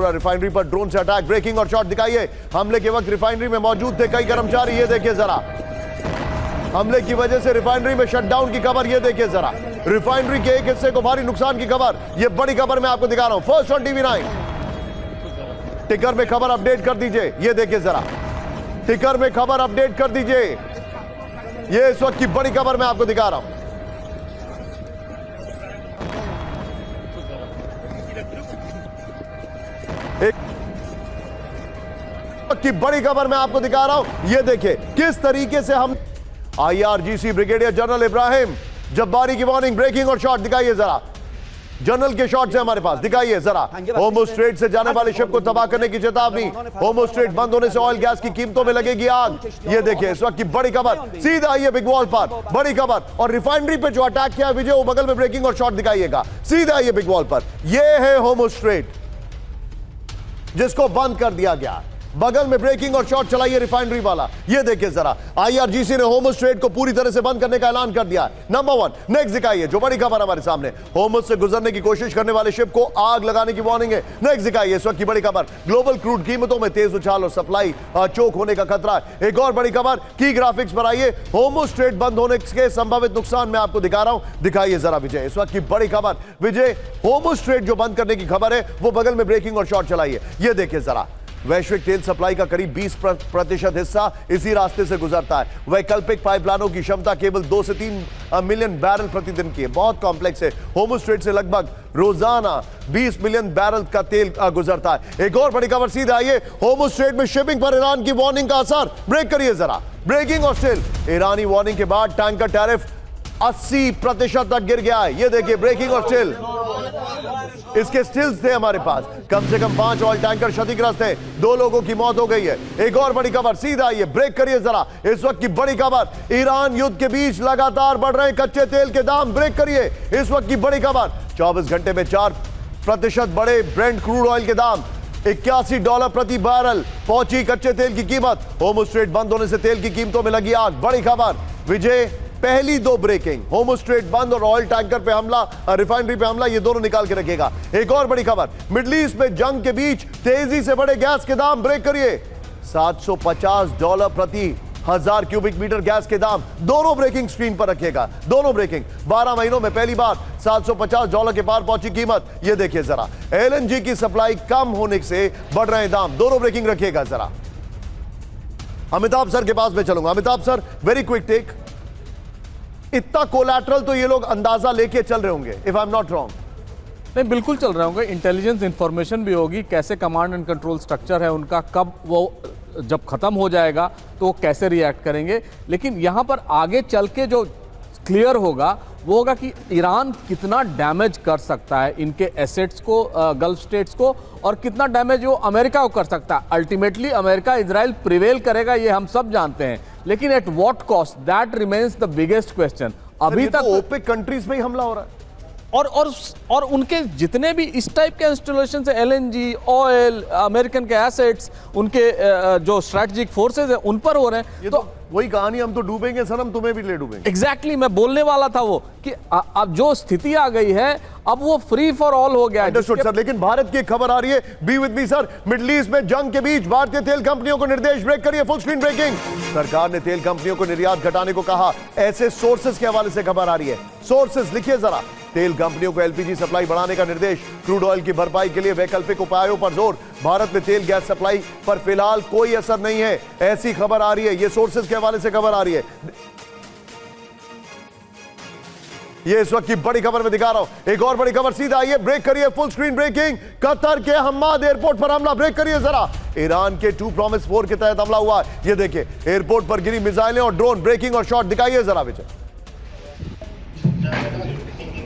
Arora refinery पर drone से attack, breaking और शॉट दिखाइए। हमले के वक्त रिफाइनरी में मौजूद थे कई कर्मचारी, ये देखिए जरा। हमले की वजह से रिफाइनरी में शटडाउन की खबर, ये देखिए जरा। रिफाइनरी के एक हिस्से को भारी नुकसान की खबर, ये बड़ी खबर मैं आपको दिखा रहा हूं। फर्स्ट ऑन टीवी 9 टिकर में खबर अपडेट कर दीजिए, ये देखिए जरा। टिकर में खबर अपडेट कर दीजिए, ये इस वक्त की बड़ी खबर मैं आपको दिखा रहा हूं। की बड़ी खबर मैं आपको दिखा रहा हूं, ये देखिए किस तरीके से हम आईआरजीसी ब्रिगेडियर जनरल इब्राहिम जब्बारी की वार्निंग, ब्रेकिंग और शॉट दिखाइए जरा। जनरल के शॉट्स है हमारे पास, दिखाइए जरा। होर्मुज स्ट्रेट से जाने वाले शिप को तबाह करने की चेतावनी, होर्मुज स्ट्रेट बंद होने से ऑयल गैस की कीमतों में लगेगी आग, ये देखिए इस वक्त की बड़ी खबर। सीधा आइए बिग वॉल पर, बड़ी खबर। और रिफाइनरी पे जो अटैक किया विजय, वो बगल में ब्रेकिंग और शॉट दिखाइएगा। सीधा आइए बिग वॉल पर, यह है होर्मुज स्ट्रेट जिसको बंद कर दिया गया। बगल में ब्रेकिंग और शॉट चलाइए रिफाइनरी वाला, ये देखिए जरा। आईआरजीसी ने होर्मुज स्ट्रेट को पूरी तरह से बंद करने का ऐलान कर दिया है। नंबर 1 नेक्स्ट दिखाइए, जो बड़ी खबर हमारे सामने। होर्मुज से गुजरने की कोशिश करने वाले शिप को आग लगाने की वार्निंग है। नेक्स्ट दिखाइए, इस वक्त की बड़ी खबर। ग्लोबल क्रूड कीमतों में तेज उछाल और सप्लाई चोक होने का खतरा है। एक और बड़ी खबर, की ग्राफिक्स पर आइए। होर्मुज स्ट्रेट बंद होने के संभावित नुकसान मैं आपको दिखा रहा हूं, दिखाइए जरा विजय। इस वक्त की बड़ी खबर विजय, होर्मुज स्ट्रेट जो बंद करने की खबर है, वो बगल में ब्रेकिंग और शॉट चलाइए, ये देखिए जरा। वैश्विक तेल सप्लाई का करीब 20% हिस्सा इसी रास्ते से गुजरता है। वैकल्पिक पाइपलाइनों की क्षमता केवल 2 से 3 मिलियन बैरल प्रतिदिन की है, बहुत कॉम्प्लेक्स है। होर्मुज स्ट्रेट से लगभग रोजाना 20 मिलियन बैरल का तेल गुजरता है। एक और बड़ी खबर, सीधा आइए। होर्मुज स्ट्रेट में शिपिंग पर ईरान की वार्निंग का असर, ब्रेक करिए जरा। ब्रेकिंग और स्टिल, ईरानी वार्निंग के बाद टैंकर टैरिफ 80% तक गिर गया है, ये देखिए। ब्रेकिंग और स्टिल, इसके स्टिल्स थे हमारे पास। कम से कम 5 ऑयल टैंकर क्षतिग्रस्त हैं, 2 लोगों की मौत हो गई है। एक और बड़ी खबर, सीधा आइए, ब्रेक करिए जरा। इस वक्त की बड़ी खबर, ईरान युद्ध के बीच लगातार बढ़ रहे कच्चे तेल के दाम, ब्रेक करिए। इस वक्त की बड़ी खबर, 24 घंटे में 4% बढ़े ब्रेंट क्रूड ऑयल के दाम, $81 प्रति बैरल पहुंची कच्चे तेल की कीमत। होर्मुज स्ट्रेट बंद होने से तेल की कीमतों में लगी आग, बड़ी खबर विजय। पहली 2 ब्रेकिंग, होर्मुज स्ट्रेट बंद और ऑयल टैंकर पे हमला, रिफाइनरी पे हमला, ये दोनों निकाल के रखेगा। एक और बड़ी खबर, मिडिल ईस्ट में जंग के बीच तेजी से बढ़े गैस के दाम, ब्रेक करिए। $750 प्रति 1000 क्यूबिक मीटर गैस के दाम, दोनों ब्रेकिंग स्क्रीन पर रखिएगा, दोनों ब्रेकिंग। 12 महीनों में पहली बार $750 के पार पहुंची कीमत, ये देखिए जरा। एलएनजी की सप्लाई कम होने से बढ़ रहे दाम, दोनों ब्रेकिंग रखिएगा जरा। अमिताभ सर के पास में चलूंगा। Amitabh sir, very quick take. इतना कोलैटरल तो ये लोग अंदाजा लेके चल रहे होंगे, if I am not wrong. नहीं, बिल्कुल चल रहे होंगे। इंटेलिजेंस इंफॉर्मेशन भी होगी, कैसे कमांड एंड कंट्रोल स्ट्रक्चर है उनका, कब वो जब खत्म हो जाएगा तो वो कैसे रिएक्ट करेंगे। लेकिन यहाँ पर आगे चल के जो क्लियर होगा वो होगा कि ईरान कितना डैमेज कर सकता है इनके एसेट्स को, गल्फ स्टेट्स को, और कितना डैमेज वो अमेरिका को कर सकता है। अल्टीमेटली अमेरिका इजराइल प्रिवेल करेगा, ये हम सब जानते हैं, लेकिन at what cost, that remains the biggest question. अभी तक ओपेक कंट्रीज में ही हमला हो रहा है, और उनके जितने भी इस टाइप के इंस्टॉलेशन है, एलएनजी, ऑयल, अमेरिकन के एसेट्स, उनके जो स्ट्रेटेजिक फोर्सेज है उन पर हो रहे हैं। ये तो वही कहानी, हम तो डूबेंगे सनम, तुम्हें भी ले डूबेंगे। एग्जैक्टली, मैं बोलने वाला था वो कि अब जो स्थिति आ गई है, अब वो फ्री फॉर ऑल हो गया है सर। लेकिन भारत की खबर आ रही है, be with me sir. Middle east में जंग के बीच भारतीय तेल कंपनियों को निर्देश, ब्रेक करिए, फुल स्क्रीन ब्रेकिंग। सरकार ने तेल कंपनियों को निर्यात घटाने को कहा, ऐसे सोर्सेज के हवाले से खबर आ रही है। सोर्सेज लिखिए जरा। तेल कंपनियों को एलपीजी सप्लाई बढ़ाने का निर्देश, क्रूड ऑयल की भरपाई के लिए वैकल्पिक उपायों पर जोर। भारत में तेल गैस सप्लाई पर फिलहाल कोई असर नहीं है, ऐसी खबर आ रही है। ये सोर्सेज के हवाले से खबर आ रही है। ये इस वक्त की बड़ी खबर मैं दिखा रहा हूं। एक और बड़ी खबर, सीधा आइए, ब्रेक करिए, फुल स्क्रीन ब्रेकिंग। कतर के हम्माद एयरपोर्ट पर हमला, ब्रेक करिए जरा। ईरान के 2 प्रॉमिस 4 के तहत हमला हुआ, ये देखिए। एयरपोर्ट पर गिरी मिसाइलें और ड्रोन, ब्रेकिंग और शॉट दिखाइए जरा विजय।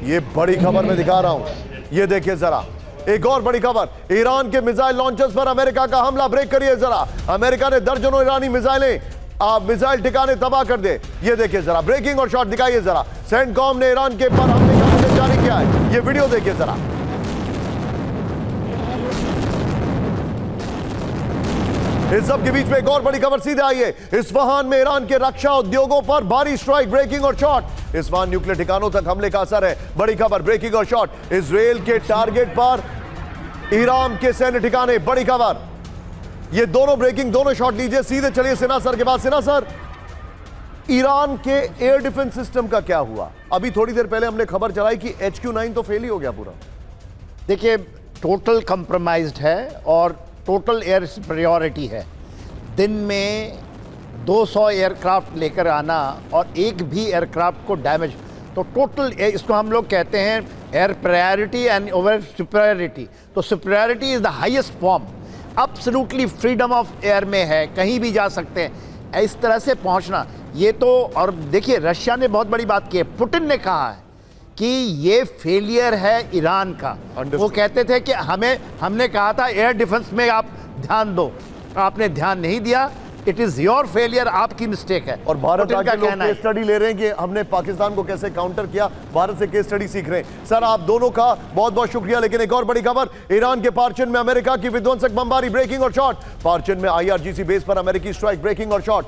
ये बड़ी खबर मैं दिखा रहा हूं, ये देखिए जरा। एक और बड़ी खबर, ईरान के मिसाइल लॉन्चर्स पर अमेरिका का हमला, ब्रेक करिए जरा। अमेरिका ने दर्जनों ईरानी मिसाइल ठिकाने तबाह कर दे, ये देखिए जरा। ब्रेकिंग और शॉट दिखाइए जरा। सेंटकॉम ने ईरान के पर हमले का मैसेज जारी किया है, ये वीडियो देखिए जरा। इस सब के बीच में एक और बड़ी खबर, सीधे आइए। इस्फहान में ईरान के रक्षा उद्योगों पर भारी स्ट्राइक, ब्रेकिंग और शॉट। इस्फहान न्यूक्लियर ठिकानों तक हमले का असर है, बड़ी खबर, ब्रेकिंग और शॉट। इजरायल के टारगेट पर ईरान के सैन्य ठिकाने, बड़ी खबर। ये दोनों ब्रेकिंग, दोनों शॉट लीजिए सीधे। चलिए सिन्हा सर के पास। सिन्हा सर, ईरान के एयर डिफेंस सिस्टम का क्या हुआ? अभी थोड़ी देर पहले हमने खबर चलाई कि HQ-9 तो फेल ही हो गया पूरा। देखिए, टोटल कंप्रोमाइज्ड है और टोटल एयर सुपीरियॉरिटी है। दिन में 200 एयरक्राफ्ट लेकर आना और एक भी एयरक्राफ्ट को डैमेज, तो टोटल इसको हम लोग कहते हैं air priority and over superiority. तो superiority is the highest form, absolutely freedom of air में है, कहीं भी जा सकते हैं। इस तरह से पहुंचना ये तो, और देखिए रशिया ने बहुत बड़ी बात की है। पुतिन ने कहा है कि ये फेलियर है ईरान का। वो कहते थे कि हमने कहा था एयर डिफेंस में आप ध्यान दो, आपने ध्यान नहीं दिया, इट इज योर फेलियर, आपकी मिस्टेक है। और भारत पुतिन आके का लोग कहना है। केस स्टडी ले रहे हैं कि हमने पाकिस्तान को कैसे काउंटर किया, भारत से केस स्टडी सीख रहे हैं। सर, आप दोनों का बहुत बहुत शुक्रिया। लेकिन एक और बड़ी खबर, ईरान के पार्चिन में अमेरिका की विध्वंसक बमबारी, ब्रेकिंग और शॉट। पार्चिन में IRGC बेस पर अमेरिकी स्ट्राइक, ब्रेकिंग और शॉट।